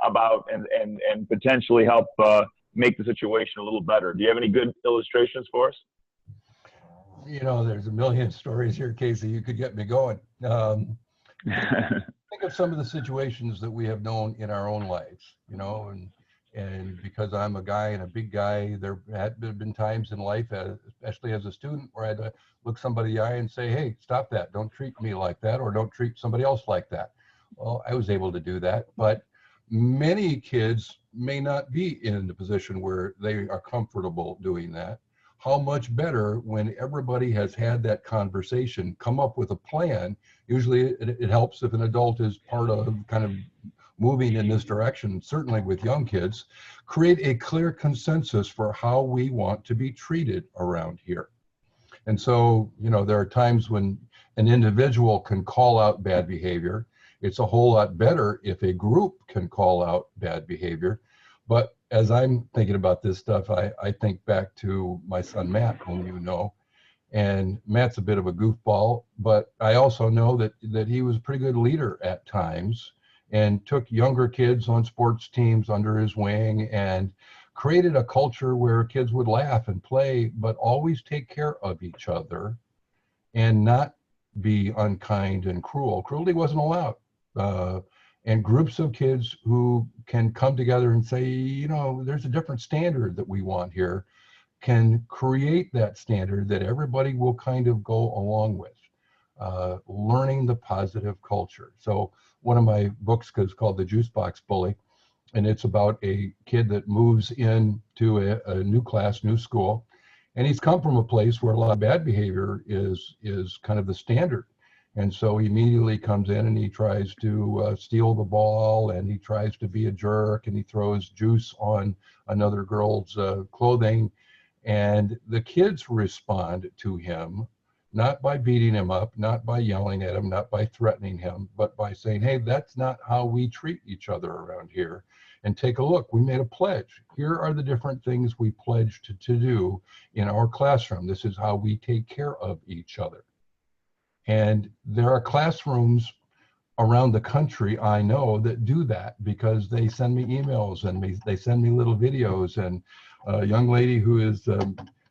about and potentially help make the situation a little better. Do you have any good illustrations for us? You know, there's a million stories here, Casey. You could get me going. Think of some of the situations that we have known in our own lives, you know, and because I'm a guy and a big guy, there had been times in life, especially as a student, where I had to look somebody in the eye and say, hey, stop that. Don't treat me like that, or don't treat somebody else like that. Well, I was able to do that, but many kids may not be in the position where they are comfortable doing that. How much better when everybody has had that conversation, come up with a plan. Usually it helps if an adult is part of kind of moving in this direction, certainly with young kids, create a clear consensus for how we want to be treated around here. And so, you know, there are times when an individual can call out bad behavior. It's a whole lot better if a group can call out bad behavior. But as I'm thinking about this stuff, I think back to my son, Matt, whom you know, and Matt's a bit of a goofball, but I also know that he was a pretty good leader at times. and took younger kids on sports teams under his wing and created a culture where kids would laugh and play, but always take care of each other and not be unkind and cruel. Cruelty wasn't allowed. And groups of kids who can come together and say, you know, there's a different standard that we want here, can create that standard that everybody will kind of go along with, learning the positive culture. So one of my books is called The Juice Box Bully, and it's about a kid that moves into a new class, new school, and he's come from a place where a lot of bad behavior is kind of the standard. And so he immediately comes in and he tries to steal the ball, and he tries to be a jerk, and he throws juice on another girl's clothing. And the kids respond to him, not by beating him up, not by yelling at him, not by threatening him, but by saying, hey, that's not how we treat each other around here. And take a look, we made a pledge. Here are the different things we pledged to do in our classroom. This is how we take care of each other. And there are classrooms around the country, I know, that do that because they send me emails and they send me little videos. And a young lady who is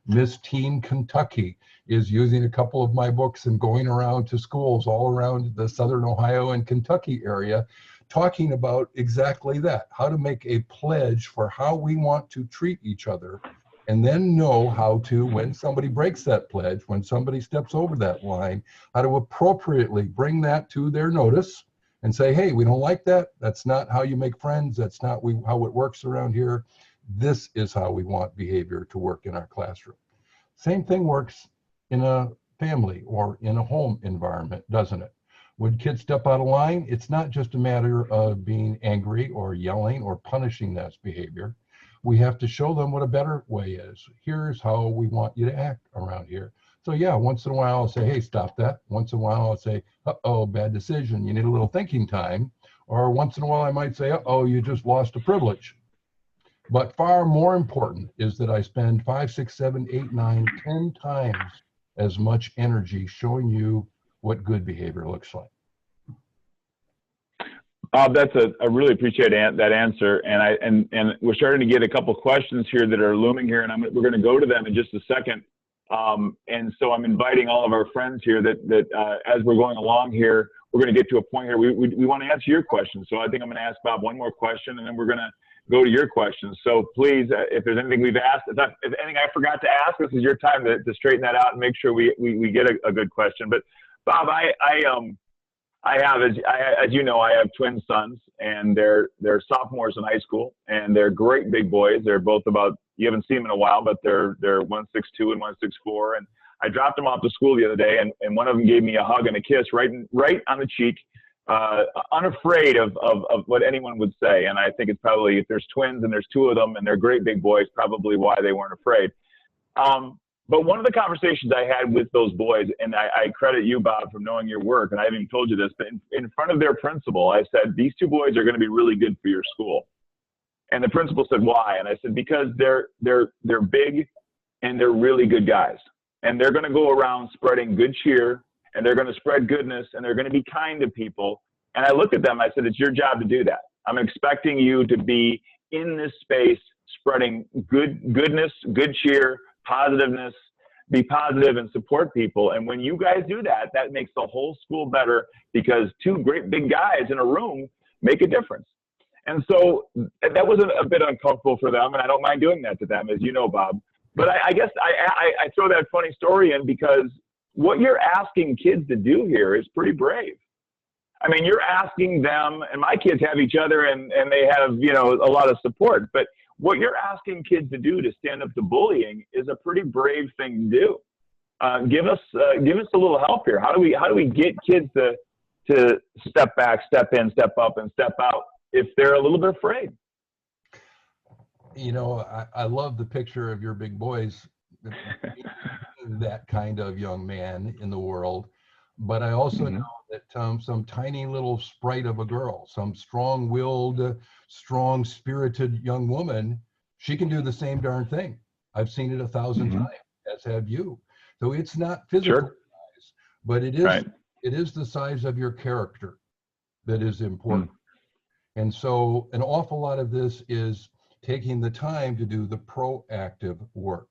Miss Teen Kentucky is using a couple of my books and going around to schools all around the Southern Ohio and Kentucky area, talking about exactly that, how to make a pledge for how we want to treat each other, and then know how to, when somebody breaks that pledge, when somebody steps over that line, how to appropriately bring that to their notice and say, hey, we don't like that. That's not how you make friends. That's not how it works around here. This is how we want behavior to work in our classroom. Same thing works in a family or in a home environment, doesn't it? When kids step out of line, it's not just a matter of being angry or yelling or punishing that behavior. We have to show them what a better way is. Here's how we want you to act around here. So yeah, once in a while I'll say, hey, stop that. Once in a while I'll say, uh-oh, bad decision. You need a little thinking time. Or once in a while I might say, uh-oh, you just lost a privilege. But far more important is that I spend 5, 6, 7, 8, 9, 10 times as much energy showing you what good behavior looks like. Bob, I really appreciate that answer, and we're starting to get a couple questions here that are looming here, and we're going to go to them in just a second. And so I'm inviting all of our friends here that as we're going along here, we're going to get to a point here we want to answer your questions. So I think I'm going to ask Bob one more question, and then we're going to go to your questions. So please, if there's anything we've asked, if anything I forgot to ask, this is your time to straighten that out and make sure we get a good question. But Bob, I have, as you know, I have twin sons, and they're sophomores in high school, and they're great big boys. They're both about, you haven't seen them in a while, but they're 1'6" and 1'6". And I dropped them off to school the other day, and one of them gave me a hug and a kiss right on the cheek, unafraid of what anyone would say. And I think it's probably, if there's twins and there's two of them and they're great big boys, probably why they weren't afraid. But one of the conversations I had with those boys, and I credit you, Bob, for knowing your work, and I haven't even told you this, but in front of their principal, I said, these two boys are going to be really good for your school. And the principal said, why? And I said, because they're big and they're really good guys. And they're going to go around spreading good cheer, and they're going to spread goodness, and they're going to be kind to people. And I looked at them, I said, it's your job to do that. I'm expecting you to be in this space spreading goodness, good cheer, positiveness, be positive and support people. And when you guys do that, that makes the whole school better, because two great big guys in a room make a difference. And so that was a bit uncomfortable for them, and I don't mind doing that to them, as you know, Bob. But I guess I throw that funny story in because what you're asking kids to do here is pretty brave. I mean, you're asking them, and my kids have each other, and they have, you know, a lot of support, but what you're asking kids to do to stand up to bullying is a pretty brave thing to do. Give us a little help here. How do we get kids to step back, step in, step up, and step out if they're a little bit afraid? You know, I love the picture of your big boys, that kind of young man in the world. But I also know that some tiny little sprite of a girl, some strong-willed, strong-spirited young woman, she can do the same darn thing. I've seen it 1,000 times, as have you. So it's not physical size, but it is the size of your character that is important. And so an awful lot of this is taking the time to do the proactive work.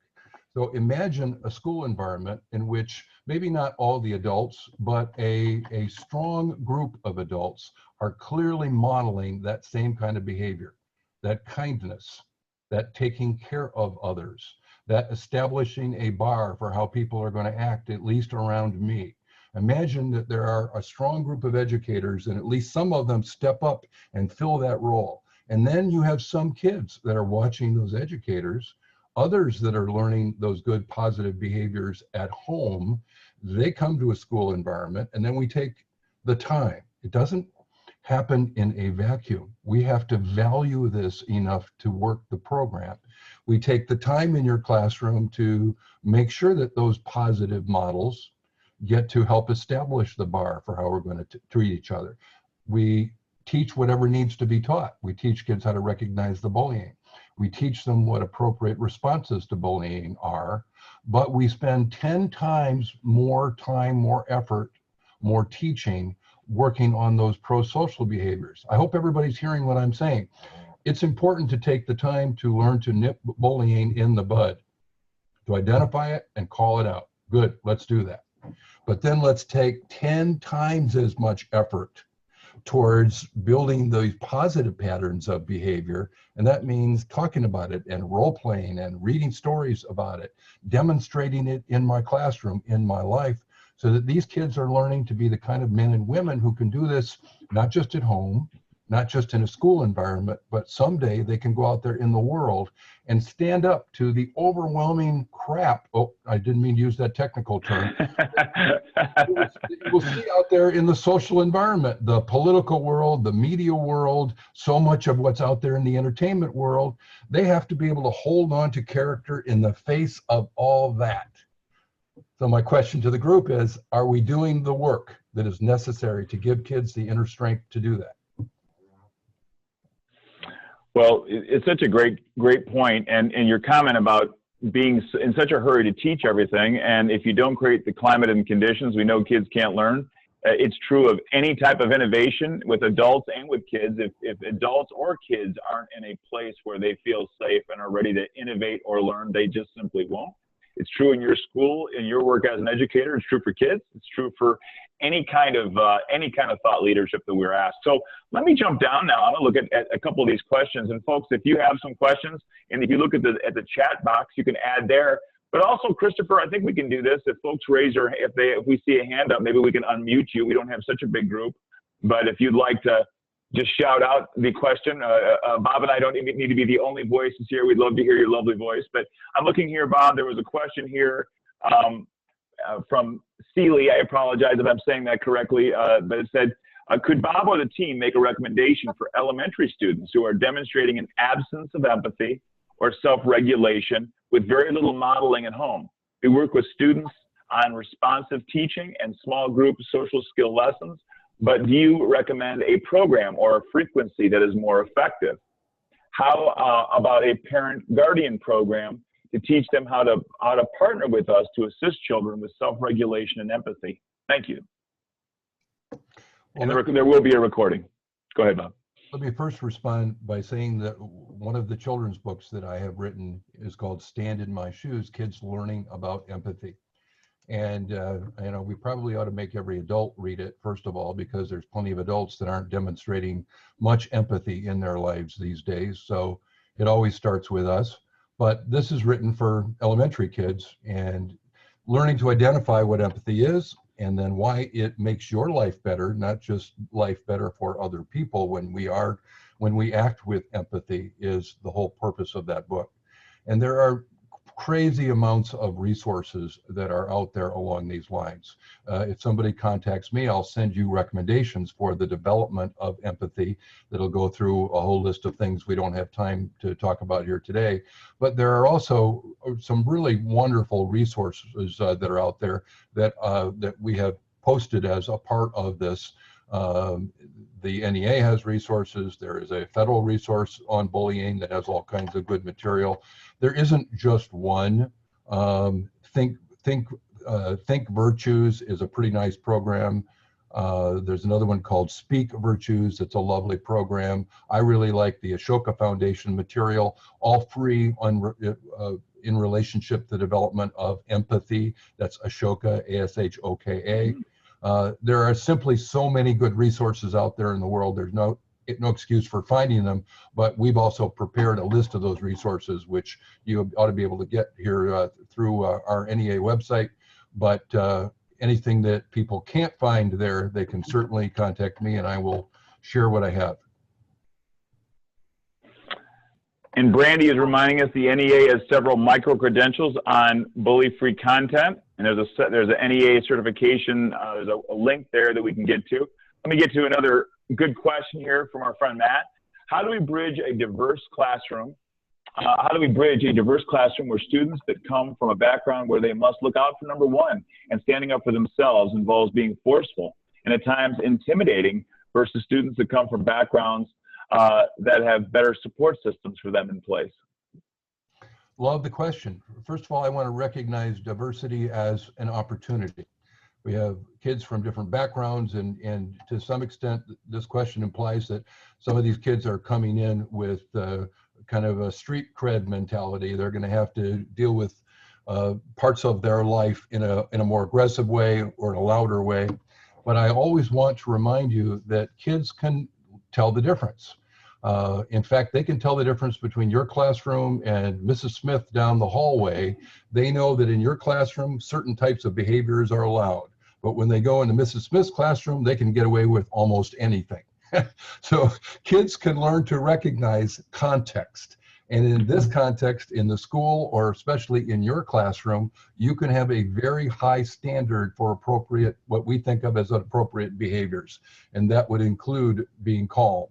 So imagine a school environment in which maybe not all the adults, but a strong group of adults are clearly modeling that same kind of behavior, that kindness, that taking care of others, that establishing a bar for how people are going to act, at least around me. Imagine that there are a strong group of educators and at least some of them step up and fill that role. And then you have some kids that are watching those educators, others that are learning those good positive behaviors at home. They come to a school environment, and then we take the time. It doesn't happen in a vacuum. We have to value this enough to work the program. We take the time in your classroom to make sure that those positive models get to help establish the bar for how we're going to treat each other. We teach whatever needs to be taught. We teach kids how to recognize the bullying. We teach them what appropriate responses to bullying are, but we spend 10 times more time, more effort, more teaching, working on those pro-social behaviors. I hope everybody's hearing what I'm saying. It's important to take the time to learn to nip bullying in the bud, to identify it and call it out. Good, let's do that. But then let's take 10 times as much effort towards building those positive patterns of behavior. And that means talking about it and role playing and reading stories about it, demonstrating it in my classroom, in my life, so that these kids are learning to be the kind of men and women who can do this, not just at home, not just in a school environment, but someday they can go out there in the world and stand up to the overwhelming crap. Oh, I didn't mean to use that technical term. We'll see out there in the social environment, the political world, the media world, so much of what's out there in the entertainment world. They have to be able to hold on to character in the face of all that. So my question to the group is, are we doing the work that is necessary to give kids the inner strength to do that? Well, it's such a great point, and your comment about being in such a hurry to teach everything, and if you don't create the climate and conditions, we know kids can't learn. It's true of any type of innovation with adults and with kids. If adults or kids aren't in a place where they feel safe and are ready to innovate or learn, they just simply won't. It's true in your school, in your work as an educator. It's true for kids. It's true for any kind of thought leadership that we're asked. So let me jump down now. I'm going to look at a couple of these questions. And folks, if you have some questions, and if you look at the chat box, you can add there. But also, Christopher, I think we can do this. If folks raise your, if we see a hand up, maybe we can unmute you. We don't have such a big group, but if you'd like to just shout out the question. Bob and I don't need to be the only voices here. We'd love to hear your lovely voice. But I'm looking here, Bob. There was a question here from Seeley. I apologize if I'm saying that correctly, but it said, could Bob or the team make a recommendation for elementary students who are demonstrating an absence of empathy or self-regulation with very little modeling at home? We work with students on responsive teaching and small group social skill lessons, but do you recommend a program or a frequency that is more effective? How about a parent-guardian program to teach them how to partner with us to assist children with self-regulation and empathy? Thank you. And there will be a recording. Go ahead, Bob. Let me first respond by saying that one of the children's books that I have written is called Stand in My Shoes, Kids Learning About Empathy. And you know, we probably ought to make every adult read it, first of all, because there's plenty of adults that aren't demonstrating much empathy in their lives these days. So it always starts with us. But this is written for elementary kids, and learning to identify what empathy is and then why it makes your life better, not just life better for other people when we act with empathy, is the whole purpose of that book. And there are crazy amounts of resources that are out there along these lines. If somebody contacts me, I'll send you recommendations for the development of empathy that'll go through a whole list of things we don't have time to talk about here today. But there are also some really wonderful resources that are out there that we have posted as a part of this. The NEA has resources. There is a federal resource on bullying that has all kinds of good material. There isn't just one. Think Virtues is a pretty nice program. There's another one called Speak Virtues. It's a lovely program. I really like the Ashoka Foundation material, all free on, in relationship to the development of empathy. That's Ashoka, A-S-H-O-K-A. There are simply so many good resources out there in the world. There's no excuse for finding them, but we've also prepared a list of those resources, which you ought to be able to get here through our NEA website. But anything that people can't find there, they can certainly contact me and I will share what I have. And Brandy is reminding us the NEA has several micro-credentials on bully-free content, and there's a NEA certification. There's a link there that we can get to. Let me get to another good question here from our friend Matt. How do we bridge a diverse classroom? How do we bridge a diverse classroom where students that come from a background where they must look out for number one and standing up for themselves involves being forceful and at times intimidating versus students that come from backgrounds that have better support systems for them in place? Love the question. First of all, I want to recognize diversity as an opportunity. We have kids from different backgrounds, and to some extent, this question implies that some of these kids are coming in with kind of a street cred mentality. They're going to have to deal with parts of their life in a more aggressive way or in a louder way. But I always want to remind you that kids can tell the difference. In fact, they can tell the difference between your classroom and Mrs. Smith down the hallway. They know that in your classroom, certain types of behaviors are allowed. But when they go into Mrs. Smith's classroom, they can get away with almost anything. So kids can learn to recognize context. And in this context, in the school, or especially in your classroom, you can have a very high standard for appropriate, what we think of as appropriate behaviors. And that would include being calm,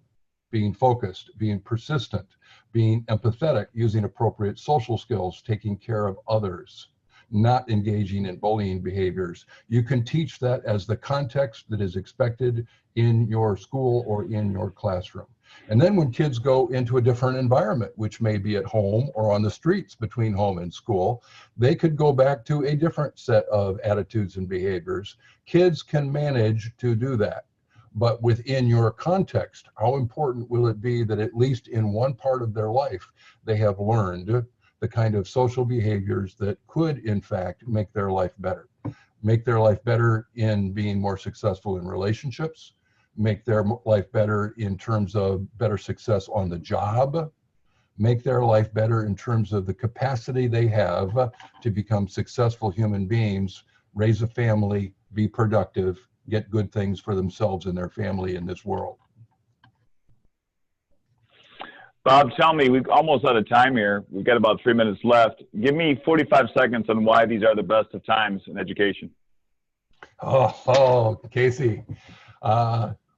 being focused, being persistent, being empathetic, using appropriate social skills, taking care of others, not engaging in bullying behaviors. You can teach that as the context that is expected in your school or in your classroom. And then when kids go into a different environment, which may be at home or on the streets between home and school, they could go back to a different set of attitudes and behaviors. Kids can manage to do that. But within your context, how important will it be that at least in one part of their life, they have learned the kind of social behaviors that could, in fact, make their life better. Make their life better in being more successful in relationships, make their life better in terms of better success on the job, make their life better in terms of the capacity they have to become successful human beings, raise a family, be productive, get good things for themselves and their family in this world. Bob, tell me, we're almost out of time here. We've got about 3 minutes left. Give me 45 seconds on why these are the best of times in education. Oh, Casey.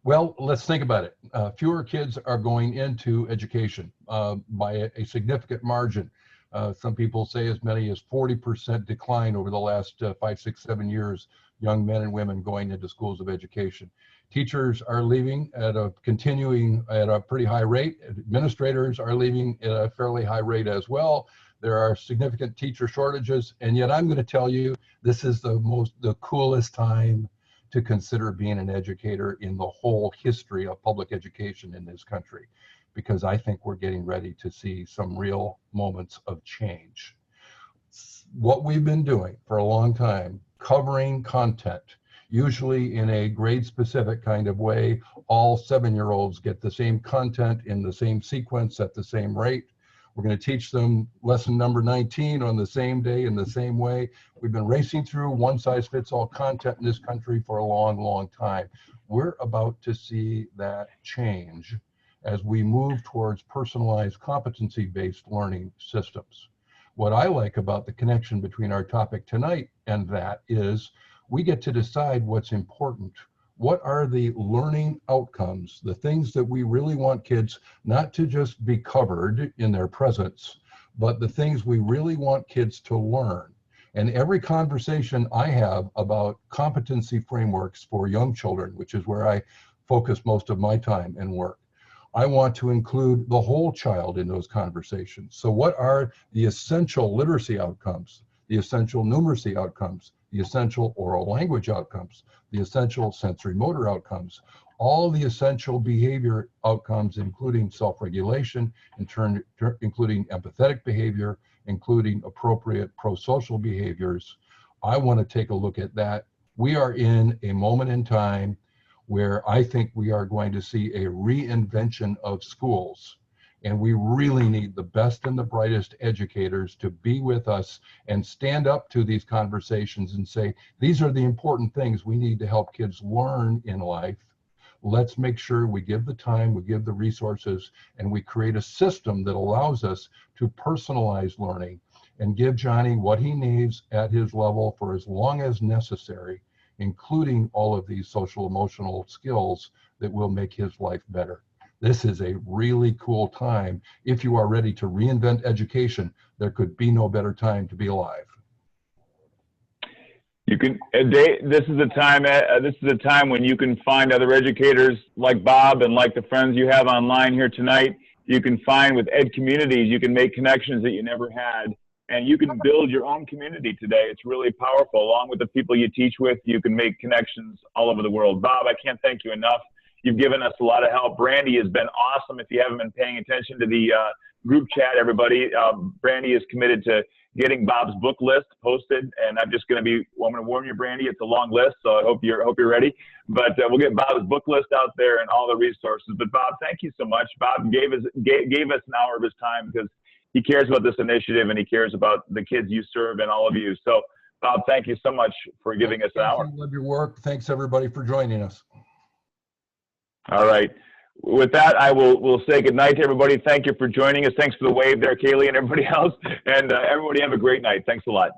Well, let's think about it. Fewer kids are going into education by a significant margin. Some people say as many as 40% decline over the last 5, 6, 7 years, young men and women going into schools of education. Teachers are leaving at a pretty high rate. Administrators are leaving at a fairly high rate as well. There are significant teacher shortages, and yet I'm going to tell you, this is the coolest time to consider being an educator in the whole history of public education in this country, because I think we're getting ready to see some real moments of change. What we've been doing for a long time, covering content, usually in a grade-specific kind of way. All 7-year-olds get the same content in the same sequence at the same rate. We're going to teach them lesson number 19 on the same day in the same way. We've been racing through one-size-fits-all content in this country for a long, long time. We're about to see that change as we move towards personalized competency-based learning systems. What I like about the connection between our topic tonight and that is we get to decide what's important. What are the learning outcomes, the things that we really want kids not to just be covered in their presence, but the things we really want kids to learn. And every conversation I have about competency frameworks for young children, which is where I focus most of my time and work, I want to include the whole child in those conversations. So what are the essential literacy outcomes, the essential numeracy outcomes, the essential oral language outcomes, the essential sensory motor outcomes, all the essential behavior outcomes, including self-regulation, including empathetic behavior, including appropriate pro-social behaviors. I want to take a look at that. We are in a moment in time where I think we are going to see a reinvention of schools. And we really need the best and the brightest educators to be with us and stand up to these conversations and say, these are the important things we need to help kids learn in life. Let's make sure we give the time, we give the resources, and we create a system that allows us to personalize learning and give Johnny what he needs at his level for as long as necessary, including all of these social emotional skills that will make his life better. This is a really cool time. If you are ready to reinvent education, there could be no better time to be alive. You can, this is the time when you can find other educators like Bob and like the friends you have online here tonight. You can find with ed communities, you can make connections that you never had, and you can build your own community today. It's really powerful. Along with the people you teach with, you can make connections all over the world. Bob, I can't thank you enough. You've given us a lot of help. Brandy has been awesome. If you haven't been paying attention to the group chat, everybody, Brandy is committed to getting Bob's book list posted, and I'm going to warn you, Brandy, it's a long list, so I hope you're ready. But we'll get Bob's book list out there and all the resources. But Bob, thank you so much. Bob gave us an hour of his time because he cares about this initiative and he cares about the kids you serve and all of you. So, Bob, thank you so much for giving us an hour. Love your work. Thanks everybody for joining us. All right. With that, we'll say good night to everybody. Thank you for joining us. Thanks for the wave there, Kaylee, and everybody else. And everybody have a great night. Thanks a lot.